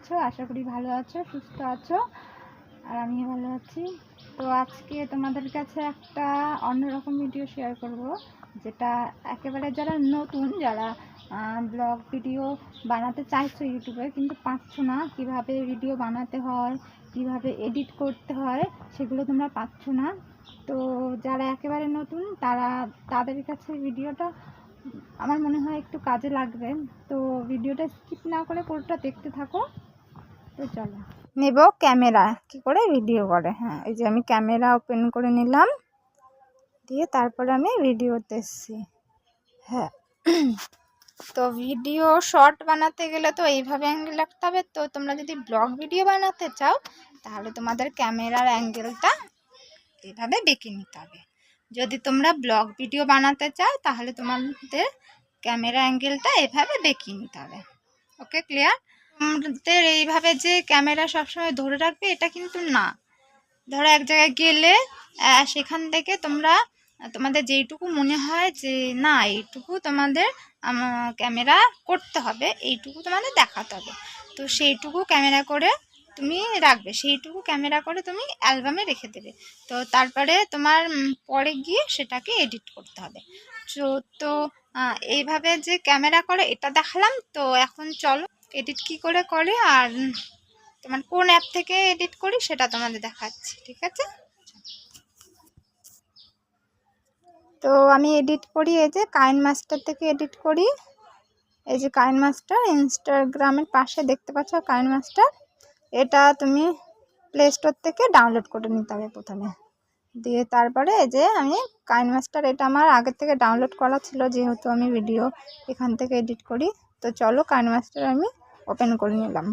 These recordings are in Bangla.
আছো? আশা করি ভালো আছো, সুস্থ আছো, আর আমিও ভালো আছি। তো আজকে তোমাদের কাছে একটা অন্যরকম ভিডিও শেয়ার করব, যেটা একেবারে যারা নতুন, যারা ব্লগ ভিডিও বানাতে চাইছো ইউটিউবে কিন্তু পাচ্ছ না, কিভাবে ভিডিও বানাতে হয়, কিভাবে এডিট করতে হয়, সেগুলো তোমরা পাচ্ছ না। তো যারা একেবারে নতুন তাদের কাছে ভিডিওটা আমার মনে হয় একটু কাজে লাগবে। তো ভিডিওটা স্কিপ না করে পুরোটা দেখতে থাকো। তো চলো নেব ক্যামেরা কি করে ভিডিও করে। হ্যাঁ, এই যে আমি ক্যামেরা ওপেন করে নিলাম, দিয়ে তারপরে আমি ভিডিওতে এসেছি। হ্যাঁ, তো ভিডিও শর্ট বানাতে গেলে তো এইভাবে অ্যাঙ্গেল রাখতে হবে। তো তোমরা যদি ব্লগ ভিডিও বানাতে চাও তাহলে তোমাদের ক্যামেরার অ্যাঙ্গেলটা এইভাবে বেঁকে নিতে হবে। যদি তোমরা ব্লগ ভিডিও বানাতে চাও তাহলে তোমাদের ক্যামেরা অ্যাঙ্গেলটা এভাবে বেঁকে নিতে হবে। ওকে, ক্লিয়ার? তোমাদের এইভাবে যে ক্যামেরা সবসময় ধরে রাখবে এটা কিন্তু না। ধরো এক জায়গায় গেলে সেখান থেকে তোমাদের যেইটুকু মনে হয় যে না এইটুকু তোমাদের ক্যামেরা করতে হবে, এইটুকু তোমাদের দেখাতে হবে, তো সেইটুকু ক্যামেরা করে তুমি রাখবে, সেইটুকু ক্যামেরা করে তুমি অ্যালবামে রেখে দেবে। তো তারপরে তোমার পরে গিয়ে সেটাকে এডিট করতে হবে। তো এইভাবে যে ক্যামেরা করে এটা দেখালাম। তো এখন চলো এডিট কি করে করে আর তোমার কোন অ্যাপ থেকে এডিট করি সেটা তোমাদের দেখাচ্ছি, ঠিক আছে? তো আমি এডিট করি এই যে কাইনমাস্টার থেকে এডিট করি। এই যে কাইনমাস্টার, ইনস্টাগ্রামের পাশে দেখতে পাচ্ছ কাইনমাস্টার, এটা তুমি প্লে স্টোর থেকে ডাউনলোড করে নিতে হবে প্রথমে। দিয়ে তারপরে এই যে আমি কাইনমাস্টার, এটা আমার আগে থেকে ডাউনলোড করা ছিল যেহেতু আমি ভিডিও এখান থেকে এডিট করি। তো চলো কাইনমাস্টার আমি ওপেন করে নিলাম।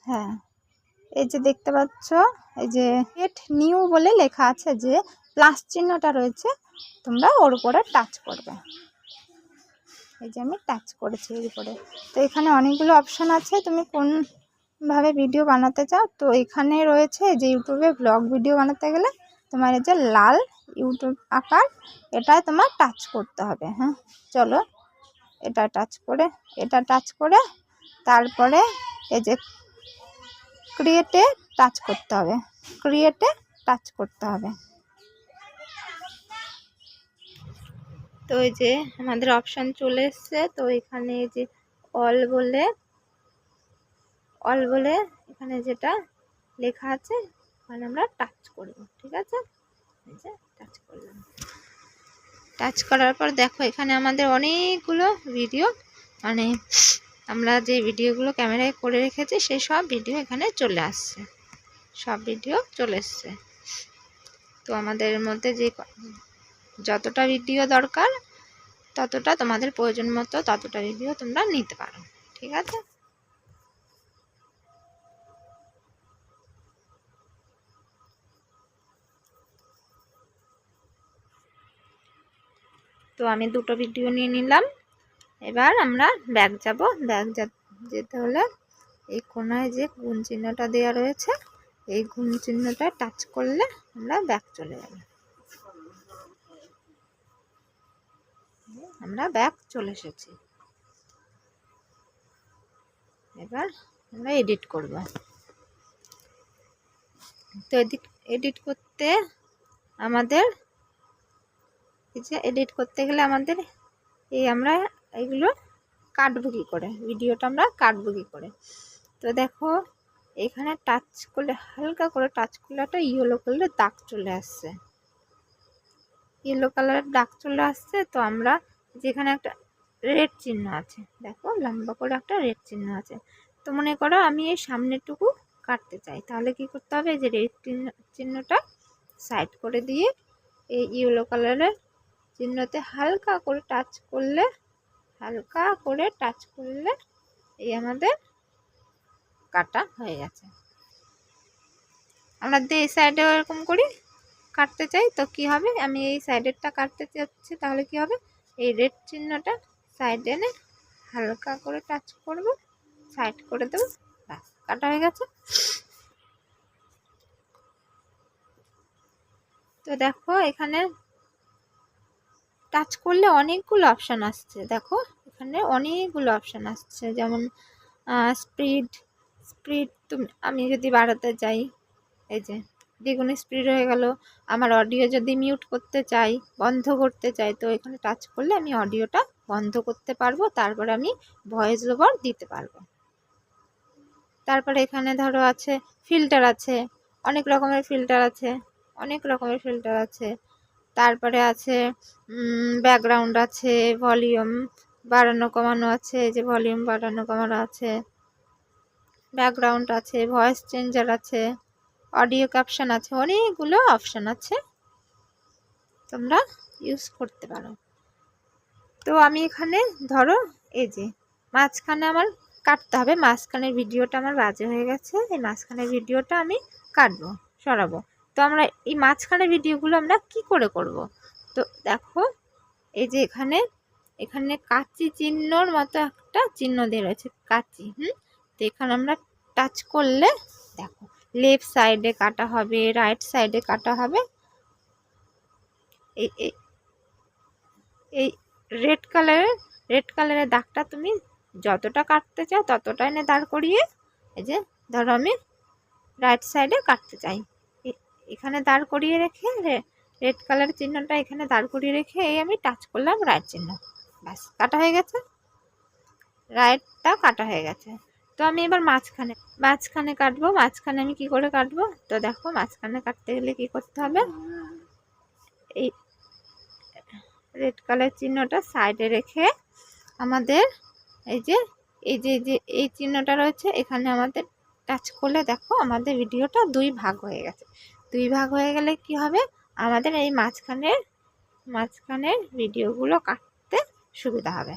হ্যাঁ, এই যে দেখতে পাচ্ছ এই যে ক্রিয়েট নিউ বলে লেখা আছে, যে প্লাস চিহ্নটা রয়েছে, তোমরা ওর উপরে টাচ করবে। এই যে আমি টাচ করেছি এর উপরে। তো এখানে অনেকগুলো অপশান আছে, তুমি কোনভাবে ভিডিও বানাতে চাও। তো এখানে রয়েছে যে ইউটিউবে ব্লগ ভিডিও বানাতে গেলে তোমার এই যে লাল ইউটিউব আকার, এটাই তোমার টাচ করতে হবে। হ্যাঁ, চলো এটা টাচ করে তারপরে এই যে ক্রিয়েটে টাচ করতে হবে। তো এই যে আমাদের অপশান চলে এসছে। তো এখানে এই যে অল বলে এখানে যেটা লেখা আছে ওখানে আমরা টাচ করব, ঠিক আছে? এই যে টাচ করলাম। টাচ করার পর দেখো এখানে আমাদের অনেকগুলো ভিডিও, মানে আমরা যে ভিডিওগুলো ক্যামেরায় করে রেখেছি সেই সব ভিডিও এখানে চলে আসছে, সব ভিডিও চলে এসছে। তো আমাদের মধ্যে যে যতটা ভিডিও দরকার ততটা, তোমাদের প্রয়োজন মতো ততটা ভিডিও তোমরা নিতে পারো, ঠিক আছে? তো আমি দুটো ভিডিও নিয়ে নিলাম। এবার আমরা ব্যাক যাব। যেতে হলে এই কোনায় যে গুণ চিহ্নটা দেওয়া রয়েছে, এই গুণ চিহ্নটা টাচ করলে আমরা ব্যাক চলে যাব। আমরা ব্যাক চলে এসেছি। এবার আমরা এডিট করব। তো এডিট করতে আমাদের এডিট করতে গেলে আমাদের আমরা এইগুলো কাটবো কী করে, ভিডিওটা আমরা কাটবো কী করে। তো দেখো এখানে টাচ করলে, হালকা করে টাচ করলে একটা ইয়েলো কালারের দাগ চলে আসছে, তো আমরা যেখানে একটা রেড চিহ্ন আছে, দেখো লম্বা করে একটা রেড চিহ্ন আছে। তো মনে করো আমি এই সামনেরটুকু কাটতে চাই, তাহলে কি করতে হবে, যে রেড চিহ্নটা সাইড করে দিয়ে এই ইয়েলো কালারের চিহ্নতে হালকা করে টাচ করলে এই আমাদের কাটা হয়ে গেছে। আমরা যদি এই সাইডেও এরকম করি কাটতে চাই, তো কি হবে, আমি এই সাইডেরটা কাটতে চাচ্ছি, তাহলে কি হবে, এই রেড চিহ্নটা সাইডে এনে হালকা করে টাচ করব, সাইড করে দেবো, ব্যাস কাটা হয়ে গেছে। তো দেখো এখানে টাচ করলে অনেকগুলো অপশান আসছে, দেখো এখানে অনেকগুলো অপশান আসছে, যেমন স্পিড তুমি আমি যদি বাড়াতে চাই, এই যে দ্বিগুণ স্পিড হয়ে গেল। আমার অডিও যদি মিউট করতে চাই, বন্ধ করতে চাই, তো এখানে টাচ করলে আমি অডিওটা বন্ধ করতে পারবো, তারপরে আমি ভয়েস ওভার দিতে পারবো। তারপরে এখানে ধরো আছে ফিল্টার আছে, অনেক রকমের ফিল্টার আছে, তারপরে আছে ব্যাকগ্রাউন্ড আছে, ভলিউম বাড়ানো কমানো আছে, যে ভলিউম বাড়ানো কমানো আছে, ব্যাকগ্রাউন্ড আছে, ভয়েস চেঞ্জার আছে, অডিও ক্যাপশন আছে, অনেকগুলো অপশান আছে, তোমরা ইউজ করতে পারো। তো আমি এখানে ধরো এই যে মাঝখানে আমার কাটতে হবে, মাঝখানের ভিডিওটা আমার বাজে হয়ে গেছে, এই মাঝখানের ভিডিওটা আমি কাটবো, সরাবো। তো আমরা এই মাঝখানের ভিডিওগুলো আমরা কি করে করব? তো দেখো এই যে এখানে কাচি চিহ্নর মতো একটা চিহ্ন দিয়ে রয়েছে, কাচি। তো এখানে আমরা টাচ করলে দেখো লেফট সাইডে কাটা হবে, রাইট সাইডে কাটা হবে। এই এই রেড কালারের দাগটা তুমি যতটা কাটতে চাও ততটা এনে দাঁড় করিয়ে, এই যে ধরো আমি রাইট সাইডে কাটতে চাই, এখানে দাঁড় করিয়ে রেখে রেড কালার চিহ্নটা এখানে দাঁড় করিয়ে রেখে এই আমি টাচ করলাম রাইট চিহ্ন, ব্যাস কাটা হয়ে গেছে, রাইটটা কাটা হয়ে গেছে। তো আমি এবার মাঝখানে কাটবো। মাঝখানে আমি কি করে কাটবো? তো দেখো মাঝখানে কাটতে গেলে কি করতে হবে, এই রেড কালার চিহ্নটা সাইডে রেখে আমাদের এই যে এই চিহ্নটা রয়েছে, এখানে আমাদের টাচ করলে দেখো আমাদের ভিডিওটা দুই ভাগ হয়ে গেছে। দুই ভাগ হয়ে গেলে কি হবে, আমাদের এই মাঝখানের ভিডিওগুলো কাটতে সুবিধা হবে।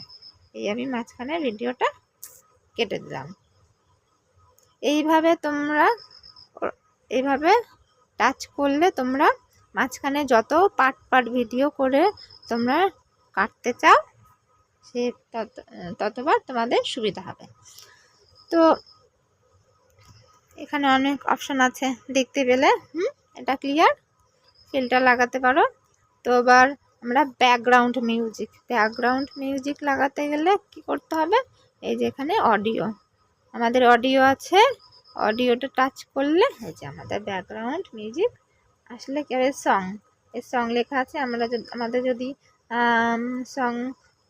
এই আমি মাঝখানের ভিডিওটা কেটে দিলাম। এইভাবে টাচ করলে তোমরা মাঝখানে যত পার্ট ভিডিও করে তোমরা কাটতে চাও সে ততবার তোমাদের সুবিধা হবে। তো এখানে অনেক অপশন আছে দেখতে পেলে, এটা ক্লিয়ার, ফিল্টার লাগাতে পারো। তো এবার আমরা ব্যাকগ্রাউন্ড মিউজিক লাগাতে গেলে কি করতে হবে, এই যে এখানে আমাদের অডিও আছে, অডিওটা টাচ করলে এই যে আমাদের ব্যাকগ্রাউন্ড মিউজিক আসলে কি হবে, সং লেখা আছে। আমাদের যদি সং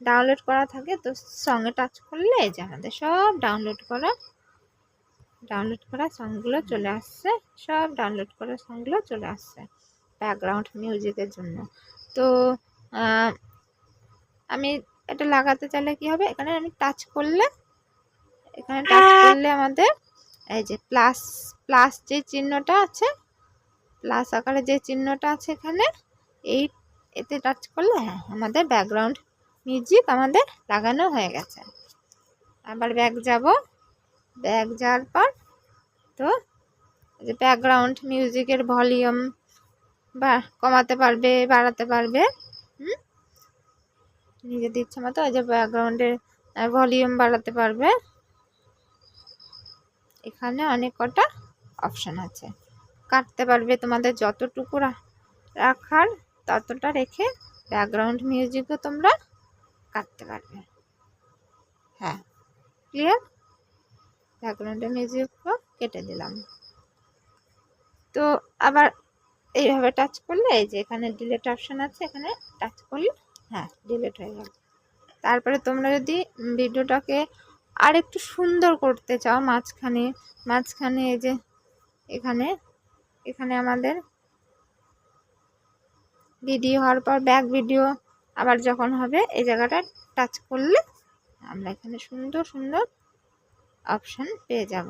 ডাউনলোড করা থাকে তো সঙ্গে টাচ করলে এই যে আমাদের সব ডাউনলোড করা সংগুলো চলে আসছে, ব্যাকগ্রাউন্ড মিউজিকের জন্য। তো আমি এটা লাগাতে চাইলে কি হবে, এখানে টাচ করলে আমাদের এই যে প্লাস যে চিহ্নটা আছে, প্লাস আকারে যে চিহ্নটা আছে এখানে, এতে টাচ করলে হ্যাঁ আমাদের ব্যাকগ্রাউন্ড মিউজিক আমাদের লাগানো হয়ে গেছে। আবার ব্যাক যাওয়ার পর তো যে ব্যাকগ্রাউন্ড মিউজিকের ভলিউম বা কমাতে পারবে, বাড়াতে পারবে, নিজেদের ইচ্ছা মতো। ওই যে ব্যাকগ্রাউন্ডের ভলিউম বাড়াতে পারবে। এখানে অনেক কটা অপশন আছে, কাটতে পারবে তোমাদের যতটুকু রাখার ততটা রেখে ব্যাকগ্রাউন্ড মিউজিকও তোমরা কাটতে পারবে। হ্যাঁ ক্লিয়ার, ব্যাকগ্রাউন্ডের মিউজিকও কেটে দিলাম। তো আবার এইভাবে টাচ করলে এই যে এখানে ডিলিট অপশন আছে, এখানে টাচ করলে হ্যাঁ ডিলিট হয়ে গেল। তারপরে তোমরা যদি ভিডিওটাকে আর একটু সুন্দর করতে চাও, মাঝখানে এই যে এখানে আমাদের ভিডিও হওয়ার পর ব্যাক ভিডিও আবার যখন হবে এই জায়গাটা টাচ করলে আমরা এখানে সুন্দর অপশন পেয়ে যাব।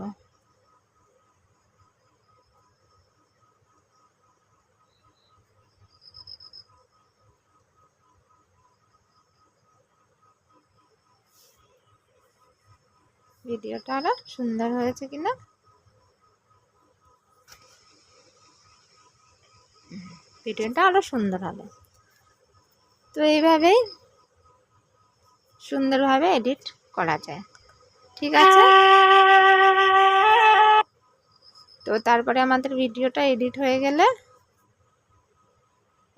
ভিডিওটা আরো সুন্দর হয়েছে কিনা, ভিডিওটা আরো সুন্দর হবে। তো এইভাবেই সুন্দরভাবে এডিট করা যায়, ঠিক আছে। তো তারপরে আমাদের ভিডিওটা এডিট হয়ে গেলে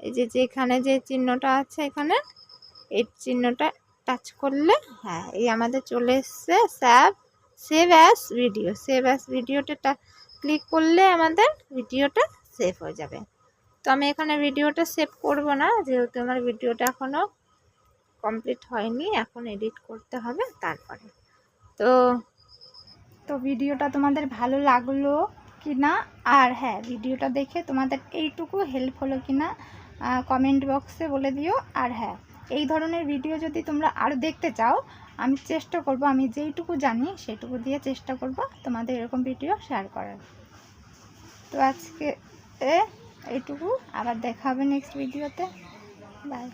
এই যে এখানে যে চিহ্নটা আছে এখানে এই চিহ্নটা টাচ করলে হ্যাঁ এই আমাদের চলে এসছে সেভ অ্যাস ভিডিওটা ক্লিক করলে আমাদের ভিডিওটা সেভ হয়ে যাবে। তো আমি এখানে ভিডিওটা সেভ করব না, যেহেতু আমার ভিডিওটা এখনও কমপ্লিট হয়নি, এখন এডিট করতে হবে তারপরে। তো ভিডিওটা তোমাদের ভালো লাগলো কি না, আর হ্যাঁ ভিডিওটা দেখে তোমাদের এইটুকু হেল্প হলো কি না কমেন্ট বক্সে বলে দিও। আর হ্যাঁ এই ধরনের ভিডিও যদি তোমরা আরও দেখতে চাও, আমি চেষ্টা করব, আমি যেইটুকু জানি সেটুকু দিয়ে চেষ্টা করব তোমাদের এরকম ভিডিও শেয়ার করার। তো আজকে এইটুকু, আবার দেখা হবে নেক্সট ভিডিওতে। বাই।